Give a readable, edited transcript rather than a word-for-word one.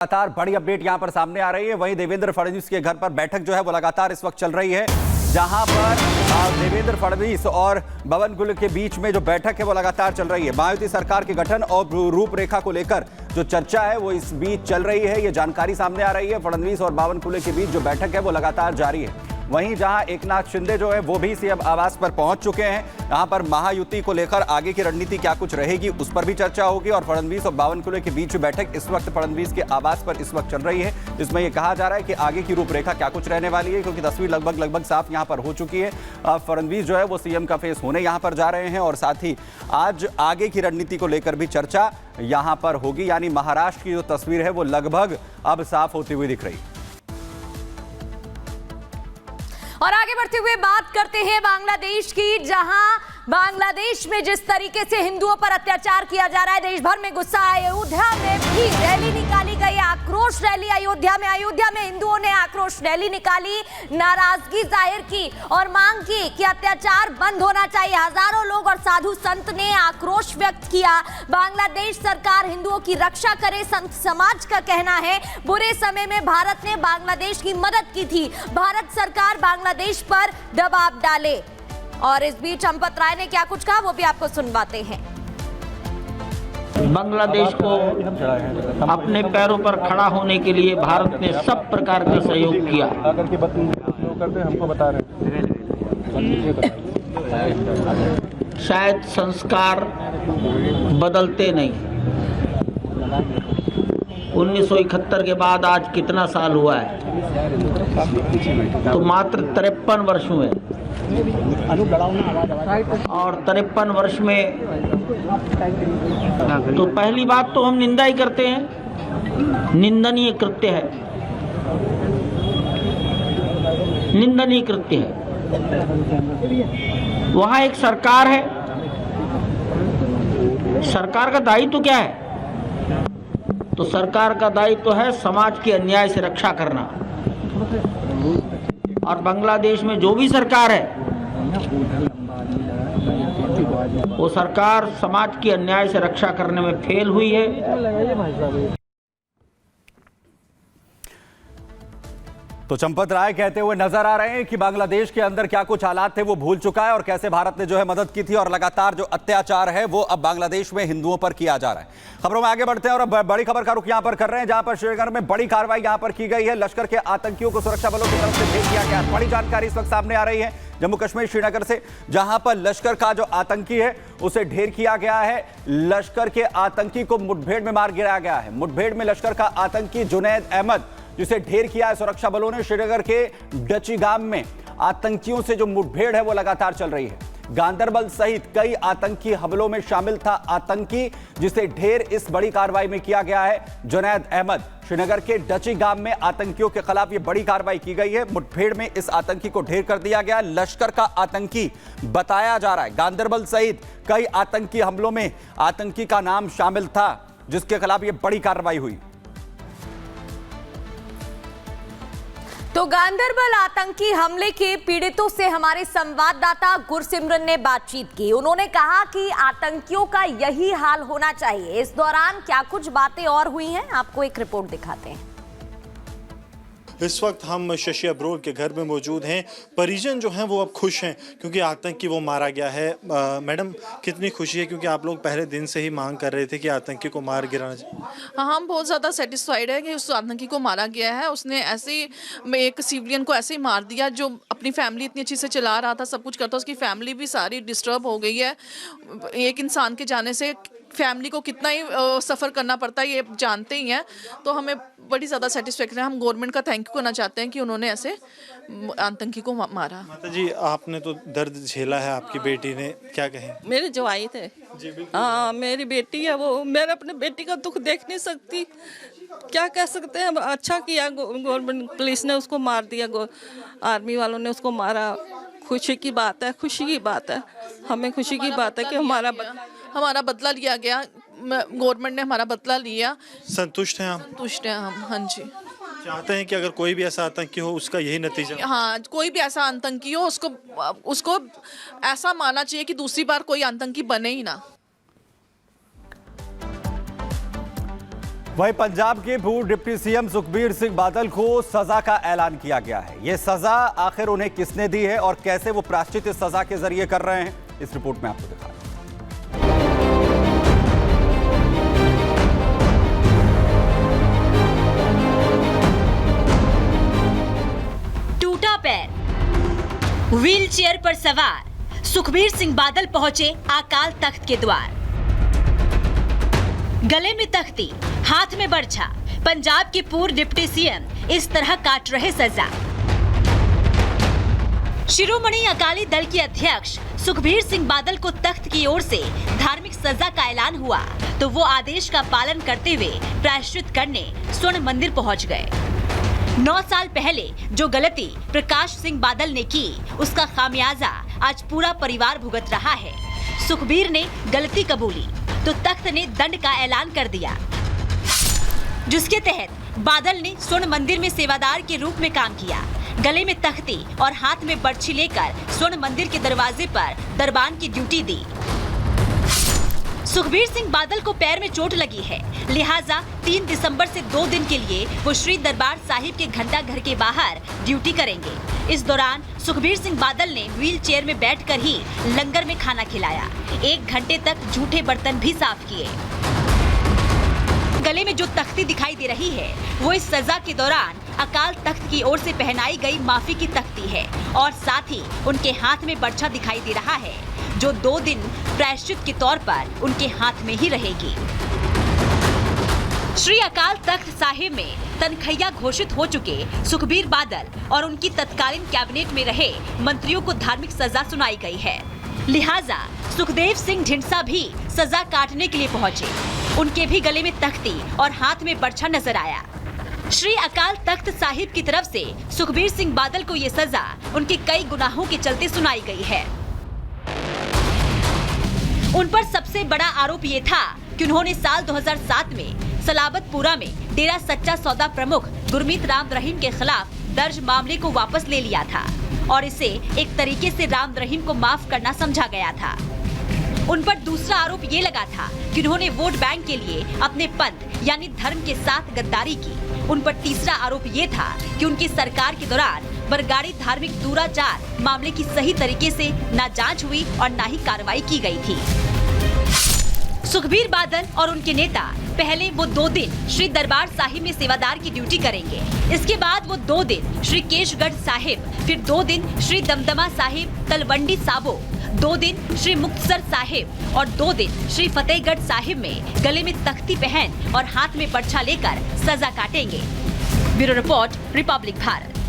लगातार बड़ी अपडेट यहां पर सामने आ रही है। वहीं देवेंद्र फडणवीस के घर पर बैठक जो है वो लगातार इस वक्त चल रही है, जहां पर देवेंद्र फडणवीस और बबन गुल के बीच में जो बैठक है वो लगातार चल रही है। महायुति सरकार के गठन और रूपरेखा को लेकर जो चर्चा है वो इस बीच चल रही है, ये जानकारी सामने आ रही है। फडणवीस और बावन कुले के बीच जो बैठक है वो लगातार जारी है। वहीं जहां एकनाथ शिंदे जो है वो भी सीएम आवास पर पहुंच चुके हैं। यहां पर महायुति को लेकर आगे की रणनीति क्या कुछ रहेगी उस पर भी चर्चा होगी। और फडणवीस और बावन कुले के बीच बैठक इस वक्त फडणवीस के आवास पर इस वक्त चल रही है, जिसमें यह कहा जा रहा है कि आगे की रूपरेखा क्या कुछ रहने वाली है, क्योंकि तस्वीर लगभग साफ यहां पर हो चुकी है। फडणवीस जो है वो सीएम का फेस होने यहां पर जा रहे हैं और साथ ही आज आगे की रणनीति को लेकर भी चर्चा यहां पर होगी। यानी महाराष्ट्र की जो तस्वीर है वो लगभग अब साफ होती हुई दिख रही है। और आगे बढ़ते हुए बात करते हैं बांग्लादेश की, जहां बांग्लादेश में जिस तरीके से हिंदुओं पर अत्याचार किया जा रहा है, देश भर में गुस्सा। अयोध्या में भी रैली निकाली गई, आक्रोश रैली अयोध्या में हिंदुओं ने आक्रोश रैली निकाली, नाराजगी जाहिर की और मांग की कि अत्याचार बंद होना चाहिए। हजारों लोग और साधु संत ने आक्रोश व्यक्त किया। बांग्लादेश सरकार हिंदुओं की रक्षा करे, संत समाज का कहना है बुरे समय में भारत ने बांग्लादेश की मदद की थी, भारत सरकार बांग्लादेश पर दबाव डाले। और इस बीच चंपत राय ने क्या कुछ कहा वो भी आपको सुनवाते हैं। बांग्लादेश को अपने पैरों पर खड़ा होने के लिए भारत ने सब प्रकार का सहयोग किया। हमको बता रहे शायद संस्कार बदलते नहीं। 1971 के बाद आज कितना साल हुआ है, तो मात्र 53 वर्ष हुए। और 53 वर्ष में तो पहली बात तो हम निंदा ही करते हैं, निंदनीय कृत्य है, निंदनीय कृत्य है। वहां एक सरकार है, सरकार का दायित्व क्या है? तो सरकार का दायित्व है समाज की अन्याय से रक्षा करना। और बांग्लादेश में जो भी सरकार है वो सरकार समाज की अन्याय से रक्षा करने में फेल हुई है। तो चंपत राय कहते हुए नजर आ रहे हैं कि बांग्लादेश के अंदर क्या कुछ हालात थे वो भूल चुका है और कैसे भारत ने जो है मदद की थी और लगातार जो अत्याचार है वो अब बांग्लादेश में हिंदुओं पर किया जा रहा है। खबरों में आगे बढ़ते हैं और अब बड़ी खबर का रुख यहां पर कर रहे हैं, जहां पर श्रीनगर में बड़ी कार्रवाई यहां पर की गई है। लश्कर के आतंकियों को सुरक्षा बलों की तरफ से भेज दिया गया। बड़ी जानकारी इस वक्त सामने आ रही है जम्मू कश्मीर श्रीनगर से, जहां पर लश्कर का जो आतंकी है उसे ढेर किया गया है। लश्कर के आतंकी को मुठभेड़ में मार गिराया गया है। मुठभेड़ में लश्कर का आतंकी जुनैद अहमद जिसे ढेर किया है सुरक्षा बलों ने। श्रीनगर के डची गांव में आतंकियों से जो मुठभेड़ है वो लगातार चल रही है। गांदरबल सहित कई आतंकी हमलों में शामिल था आतंकी जिसे ढेर इस बड़ी कार्रवाई में किया गया है। जुनैद अहमद, श्रीनगर के डची गांव में आतंकियों के खिलाफ ये बड़ी कार्रवाई की गई है। मुठभेड़ में इस आतंकी को ढेर कर दिया गया। लश्कर का आतंकी बताया जा रहा है। गांदरबल सहित कई आतंकी हमलों में आतंकी का नाम शामिल था जिसके खिलाफ ये बड़ी कार्रवाई हुई। तो गांदरबल आतंकी हमले के पीड़ितों से हमारे संवाददाता गुरसिमरन ने बातचीत की। उन्होंने कहा कि आतंकियों का यही हाल होना चाहिए। इस दौरान क्या कुछ बातें और हुई हैं, आपको एक रिपोर्ट दिखाते हैं। इस वक्त हम शशि अब्रोल के घर में मौजूद हैं। परिजन जो हैं वो अब खुश हैं क्योंकि आतंकी वो मारा गया है। मैडम, कितनी खुशी है, क्योंकि आप लोग पहले दिन से ही मांग कर रहे थे कि आतंकी को मार गिराना चाहिए। हम बहुत ज़्यादा सेटिस्फाइड है कि उस आतंकी को मारा गया है। उसने ऐसे एक सिविलियन को ऐसे ही मार दिया जो अपनी फैमिली इतनी अच्छी से चला रहा था, सब कुछ करता। उसकी फैमिली भी सारी डिस्टर्ब हो गई है। एक इंसान के जाने से फैमिली को कितना ही सफ़र करना पड़ता है ये जानते ही हैं। तो हमें बड़ी ज़्यादा सेटिस्फैक्शन है। हम गवर्नमेंट का थैंक यू करना चाहते हैं कि उन्होंने ऐसे आतंकी को मारा। माता जी, आपने तो दर्द झेला है, आपकी बेटी ने, क्या कहें? मेरे जवाई थे। हाँ, मेरी बेटी है वो। मैं अपने बेटी का दुख देख नहीं सकती, क्या कह सकते हैं। अच्छा किया गवर्नमेंट, पुलिस ने उसको मार दिया, आर्मी वालों ने उसको मारा। खुशी की बात है, खुशी की बात है। हमें खुशी की बात है कि हमारा बदला लिया गया। गवर्नमेंट ने हमारा बदला लिया। संतुष्ट हैं आप? संतुष्ट हैं हम, हाँ जी। चाहते हैं कि अगर कोई भी ऐसा आतंकी हो उसका यही नतीजा? हाँ, कोई भी ऐसा आतंकी हो उसको ऐसा मानना चाहिए कि दूसरी बार कोई आतंकी बने ही ना। वहीं पंजाब के पूर्व डिप्टी सीएम सुखबीर सिंह बादल को सजा का ऐलान किया गया है। ये सजा आखिर उन्हें किसने दी है और कैसे वो प्रायश्चित इस सजा के जरिए कर रहे हैं, इस रिपोर्ट में आपको दिखा रहे हैं। टूटा पैर, व्हील चेयर पर सवार सुखबीर सिंह बादल पहुंचे अकाल तख्त के द्वार। गले में तख्ती, हाथ में बर्छा, पंजाब के पूर्व डिप्टी सीएम इस तरह काट रहे सजा। शिरोमणि अकाली दल के अध्यक्ष सुखबीर सिंह बादल को तख्त की ओर से धार्मिक सजा का ऐलान हुआ तो वो आदेश का पालन करते हुए प्रायश्चित करने स्वर्ण मंदिर पहुंच गए। 9 साल पहले जो गलती प्रकाश सिंह बादल ने की, उसका खामियाजा आज पूरा परिवार भुगत रहा है। सुखबीर ने गलती कबूली तो तख्त ने दंड का ऐलान कर दिया, जिसके तहत बादल ने स्वर्ण मंदिर में सेवादार के रूप में काम किया। गले में तख्ती और हाथ में बर्छी लेकर स्वर्ण मंदिर के दरवाजे पर दरबान की ड्यूटी दी। सुखबीर सिंह बादल को पैर में चोट लगी है, लिहाजा 3 दिसंबर से 2 दिन के लिए वो श्री दरबार साहिब के घंटा घर के बाहर ड्यूटी करेंगे। इस दौरान सुखबीर सिंह बादल ने व्हील चेयर में बैठकर ही लंगर में खाना खिलाया। 1 घंटे तक झूठे बर्तन भी साफ किए। गले में जो तख्ती दिखाई दे रही है वो इस सजा के दौरान अकाल तख्त की ओर से पहनाई गई माफी की तख्ती है और साथ ही उनके हाथ में बर्छा दिखाई दे रहा है, जो 2 दिन प्रायश्चित के तौर पर उनके हाथ में ही रहेगी। श्री अकाल तख्त साहिब में तनखैया घोषित हो चुके सुखबीर बादल और उनकी तत्कालीन कैबिनेट में रहे मंत्रियों को धार्मिक सजा सुनाई गई है, लिहाजा सुखदेव सिंह ढिंडसा भी सजा काटने के लिए पहुंचे। उनके भी गले में तख्ती और हाथ में बर्छा नजर आया। श्री अकाल तख्त साहिब की तरफ से सुखबीर सिंह बादल को ये सजा उनके कई गुनाहों के चलते सुनाई गई है। उन पर सबसे बड़ा आरोप ये था कि उन्होंने साल 2007 में सलाबतपुरा में डेरा सच्चा सौदा प्रमुख गुरमीत राम रहीम के खिलाफ दर्ज मामले को वापस ले लिया था और इसे एक तरीके से राम रहीम को माफ करना समझा गया था। उन पर दूसरा आरोप ये लगा था कि उन्होंने वोट बैंक के लिए अपने पंथ यानी धर्म के साथ गद्दारी की। उन पर तीसरा आरोप ये था कि उनकी सरकार के दौरान बरगाड़ी धार्मिक दूराचार मामले की सही तरीके से ना जांच हुई और ना ही कार्रवाई की गई थी। सुखबीर बादल और उनके नेता पहले वो 2 दिन श्री दरबार साहिब में सेवादार की ड्यूटी करेंगे। इसके बाद वो 2 दिन श्री केशगढ़ साहिब, फिर 2 दिन श्री दमदमा साहिब तलवंडी साबो, 2 दिन श्री मुक्तसर साहिब और 2 दिन श्री फतेहगढ़ साहिब में गले में तख्ती पहन और हाथ में बर्छा लेकर सजा काटेंगे। Bureau report, Republic Bharat.